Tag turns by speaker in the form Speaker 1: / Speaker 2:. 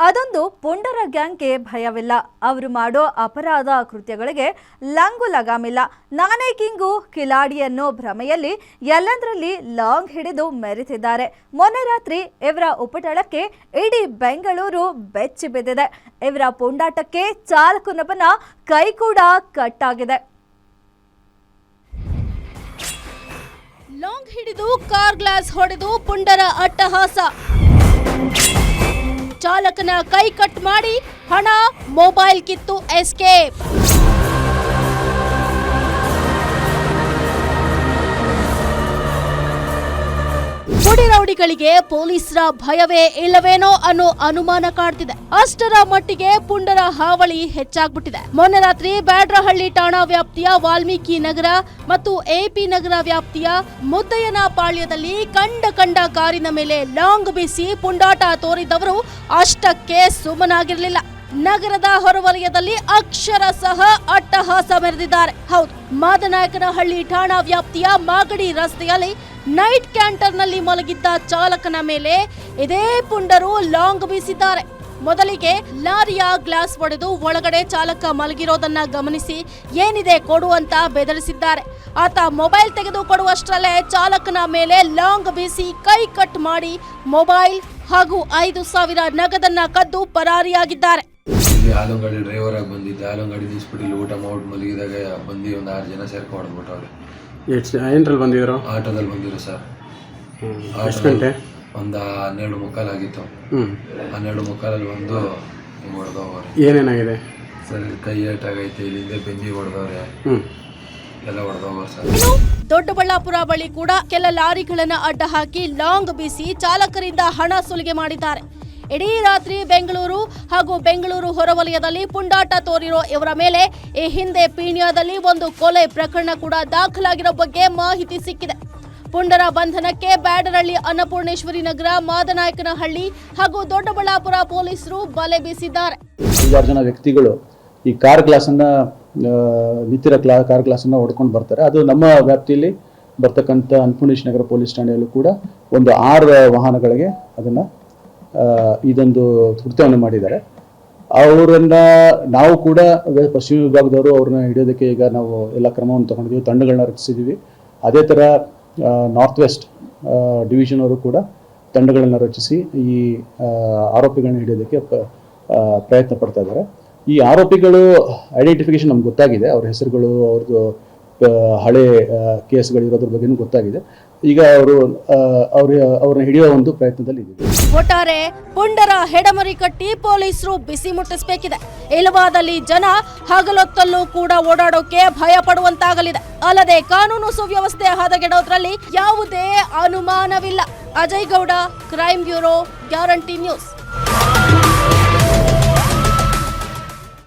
Speaker 1: ಅದೊಂದು ಪುಂಡರ ಗ್ಯಾಂಗ್ಗೆ ಭಯವಿಲ್ಲ. ಅವರು ಮಾಡೋ ಅಪರಾಧ ಕೃತ್ಯಗಳಿಗೆ ಲಂಗು ಲಗಾಮಿಲ್ಲ. ನಾನೇ ಕಿಂಗು ಕಿಲಾಡಿಯನ್ನು ಭ್ರಮೆಯಲ್ಲಿ ಎಲ್ಲಂದರಲ್ಲಿ ಲಾಂಗ್ ಹಿಡಿದು ಮೆರೆತಿದ್ದಾರೆ. ಮೊನ್ನೆ ರಾತ್ರಿ ಇವರ ಉಪಟಳಕ್ಕೆ ಇಡೀ ಬೆಂಗಳೂರು ಬೆಚ್ಚಿ ಬಿದ್ದಿದೆ. ಇವರ ಪುಂಡಾಟಕ್ಕೆ ಚಾಲಕನೊಬ್ಬನ ಕೈ ಕೂಡ ಕಟ್ಟಾಗಿದೆ.
Speaker 2: ಲಾಂಗ್ ಹಿಡಿದು ಕಾರ್ ಗ್ಲಾಸ್ ಹೊಡೆದು ಪುಂಡರ ಅಟ್ಟಹಾಸ. ಚಾಲಕನ ಕೈ ಕಟ್ ಮಾಡಿ ಹಣ ಮೊಬೈಲ್ ಕಿತ್ತು ಎಸ್ಕೇಪ್. ಪುಡಿ ರೌಡಿಗಳಿಗೆ ಪೊಲೀಸರ ಭಯವೇ ಇಲ್ಲವೇನೋ ಅನ್ನೋ ಅನುಮಾನ ಕಾಡ್ತಿದೆ. ಅಷ್ಟರ ಮಟ್ಟಿಗೆ ಪುಂಡರ ಹಾವಳಿ ಹೆಚ್ಚಾಗ್ಬಿಟ್ಟಿದೆ. ಮೊನ್ನೆ ರಾತ್ರಿ ಬ್ಯಾಡ್ರಹಳ್ಳಿ ಠಾಣಾ ವ್ಯಾಪ್ತಿಯ ವಾಲ್ಮೀಕಿ ನಗರ ಮತ್ತು ಎಪಿ ನಗರ ವ್ಯಾಪ್ತಿಯ ಮುದ್ದಯ್ಯನ ಪಾಳ್ಯದಲ್ಲಿ ಕಂಡ ಕಾರಿನ ಮೇಲೆ ಲಾಂಗ್ ಬೀಸಿ ಪುಂಡಾಟ ತೋರಿದವರು ಅಷ್ಟಕ್ಕೆ ಸುಮ್ಮನಾಗಿರಲಿಲ್ಲ. ನಗರದ ಹೊರವಲಯದಲ್ಲಿ ಅಕ್ಷರಶಃ ಅಟ್ಟಹಾಸ ಮೆರೆದಿದ್ದಾರೆ. ಹೌದು, ಮಾದನಾಯಕನಹಳ್ಳಿ ಠಾಣಾ ವ್ಯಾಪ್ತಿಯ ಮಾಗಡಿ ರಸ್ತೆಯಲ್ಲಿ ನೈಟ್ ಕ್ಯಾಂಟರ್ನಲ್ಲಿ ಮಲಗಿದ್ದ ಚಾಲಕನ ಮೇಲೆ ಇದೇ ಪುಂಡರು ಲಾಂಗ್ ಬೀಸಿದ್ದಾರೆ. ಮೊದಲಿಗೆ ಲಾರಿಯ ಗ್ಲಾಸ್ ಒಡೆದು ಒಳಗಡೆ ಚಾಲಕ ಮಲಗಿರೋದನ್ನ ಗಮನಿಸಿ ಏನಿದೆ ಕೊಡು ಅಂತ ಬೆದರಿಸಿದ್ದಾರೆ. ಆತ ಮೊಬೈಲ್ ತೆಗೆದು ಕೊಡುವಷ್ಟರಲ್ಲೇ ಚಾಲಕನ ಮೇಲೆ ಲಾಂಗ್ ಬೀಸಿ ಕೈ ಕಟ್ ಮಾಡಿ ಮೊಬೈಲ್ ಹಾಗೂ 5,000 ನಗದನ್ನ ಕದ್ದು ಪರಾರಿಯಾಗಿದ್ದಾರೆ.
Speaker 3: ಆಲಂಗಾಡಿ ಡ್ರೈವರ್ ಆಗಿ ಬಂದಿದ್ದೆ. ಆಲಂಗಾಡಿ ನಿಲ್ಸ್ಬಿಟ್ಟು ಊಟ ಮಾಡ್ಬಿಟ್ಟು ಮಲಗಿದಾಗ ಬಂದು ಒಂದು 6 ಜನ ಸೇರ್ಕೊಂಡು ಹೊಡೆದ್ಬಿಟ್ಟವ್ರೆ.
Speaker 4: ಏನ್ರಲ್ಲಿ ಬಂದಿದ್ರು?
Speaker 3: ಆಟೋದಲ್ಲಿ ಬಂದಿರು ಸರ್.
Speaker 4: ಎಷ್ಟು ಗಂಟೆ?
Speaker 3: ಒಂದು 12:15 ಆಗಿತ್ತು. 12:15 ಬಂದು ಹಿಂಗೆ ಹೊಡೆದವ್ರೆ.
Speaker 4: ಏನೇನಾಗಿದೆ
Speaker 3: ಸರ್? ಕೈ ಏಟಾಗೈತೆ, ಇಲ್ಲಿಂದ ಬೆಂಜಿ ಹೊಡೆದವ್ರೆ, ಎಲ್ಲ ಹೊಡೆದವ್ರೆ ಸರ್.
Speaker 2: ದೊಡ್ಡಬಳ್ಳಾಪುರ ಬಳಿ ಕೂಡ ಕೆಲ ಲಾರಿಗಳನ್ನ ಅಡ್ಡ ಹಾಕಿ ಲಾಂಗ್ ಬೀಸಿ ಚಾಲಕರಿಂದ ಹಣ ಸುಲಿಗೆ ಮಾಡಿದ್ದಾರೆ. ಇಡೀ ರಾತ್ರಿ ಬೆಂಗಳೂರು ಹಾಗೂ ಬೆಂಗಳೂರು ಹೊರವಲಯದಲ್ಲಿ ಪುಂಡಾಟ ತೋರಿರೋ ಇವರ ಮೇಲೆ ಈ ಹಿಂದೆ ಪೀಣ್ಯದಲ್ಲಿ ಒಂದು ಕೊಲೆ ಪ್ರಕರಣ ಕೂಡ ದಾಖಲಾಗಿರೋ ಬಗ್ಗೆ ಮಾಹಿತಿ ಸಿಕ್ಕಿದೆ. ಪುಂಡರ ಬಂಧನಕ್ಕೆ ಬ್ಯಾಡರಹಳ್ಳಿ ಅನ್ನಪೂರ್ಣೇಶ್ವರಿ ನಗರ, ಮಾದನಾಯಕನಹಳ್ಳಿ ಹಾಗೂ ದೊಡ್ಡಬಳ್ಳಾಪುರ ಪೊಲೀಸರು ಬಲೆ ಬೀಸಿದ್ದಾರೆ.
Speaker 5: 5 ಜನ ವ್ಯಕ್ತಿಗಳು ಈ ಕಾರ್ ಗ್ಲಾಸನ್ನ ನಿಂತಿರೋ ಕಾರ್ ಗ್ಲಾಸನ್ನ ಹೊಡ್ಕೊಂಡು ಬರ್ತಾರೆ. ಅದು ನಮ್ಮ ವ್ಯಾಪ್ತಿಯಲ್ಲಿ ಬರ್ತಕ್ಕಂಥ ಅನ್ನಪೂರ್ಣೇಶ್ವರಿ ನಗರ ಪೊಲೀಸ್ ಠಾಣೆಯಲ್ಲೂ ಕೂಡ ಒಂದು 6 ವಾಹನಗಳಿಗೆ ಅದನ್ನ ಇದೊಂದು ಕೃತ್ಯವನ್ನು ಮಾಡಿದ್ದಾರೆ. ಅವರನ್ನ ನಾವು ಕೂಡ ಪಶ್ಚಿಮ ವಿಭಾಗದವರು ಅವ್ರನ್ನ ಹಿಡಿಯೋದಕ್ಕೆ ಈಗ ನಾವು ಎಲ್ಲ ಕ್ರಮವನ್ನು ತಗೊಂಡಿದ್ದೀವಿ, ತಂಡಗಳನ್ನ ರಚಿಸಿದ್ದೀವಿ. ಅದೇ ಥರ ನಾರ್ತ್ ವೆಸ್ಟ್ ಡಿವಿಷನ್ ಅವರು ಕೂಡ ತಂಡಗಳನ್ನು ರಚಿಸಿ ಈ ಆರೋಪಿಗಳನ್ನ ಹಿಡಿಯೋದಕ್ಕೆ ಪ್ರಯತ್ನ ಪಡ್ತಾ ಇದ್ದಾರೆ. ಈ ಆರೋಪಿಗಳು ಐಡೆಂಟಿಫಿಕೇಶನ್ ನಮ್ಗೆ ಗೊತ್ತಾಗಿದೆ, ಅವ್ರ ಹೆಸರುಗಳು, ಅವ್ರದ್ದು ಹಳೆ ಕೇಸ್ಗಳಿರೋದ್ರ ಬಗ್ಗೆನೂ ಗೊತ್ತಾಗಿದೆ. ಈಗ ಅವ್ರನ್ನ ಹಿಡಿಯೋ ಒಂದು ಪ್ರಯತ್ನದಲ್ಲಿ ಇದ್ದೀವಿ.
Speaker 2: ಒಟ್ಟಾರೆ ಪುಂಡರ ಹೆಡಮರಿ ಕಟ್ಟಿ ಪೊಲೀಸರು ಬಿಸಿ ಮುಟ್ಟಿಸಬೇಕಿದೆ. ಇಲ್ಲವಾದಲ್ಲಿ ಜನ ಹಗಲೊತ್ತಲ್ಲೂ ಕೂಡ ಓಡಾಡೋಕೆ ಭಯ ಪಡುವಂತಾಗಲಿದೆ. ಅಲ್ಲದೆ ಕಾನೂನು ಸುವ್ಯವಸ್ಥೆ ಹದಗೆಡೋದ್ರಲ್ಲಿ ಯಾವುದೇ ಅನುಮಾನವಿಲ್ಲ. Ajay Gowda, crime bureau, guarantee news.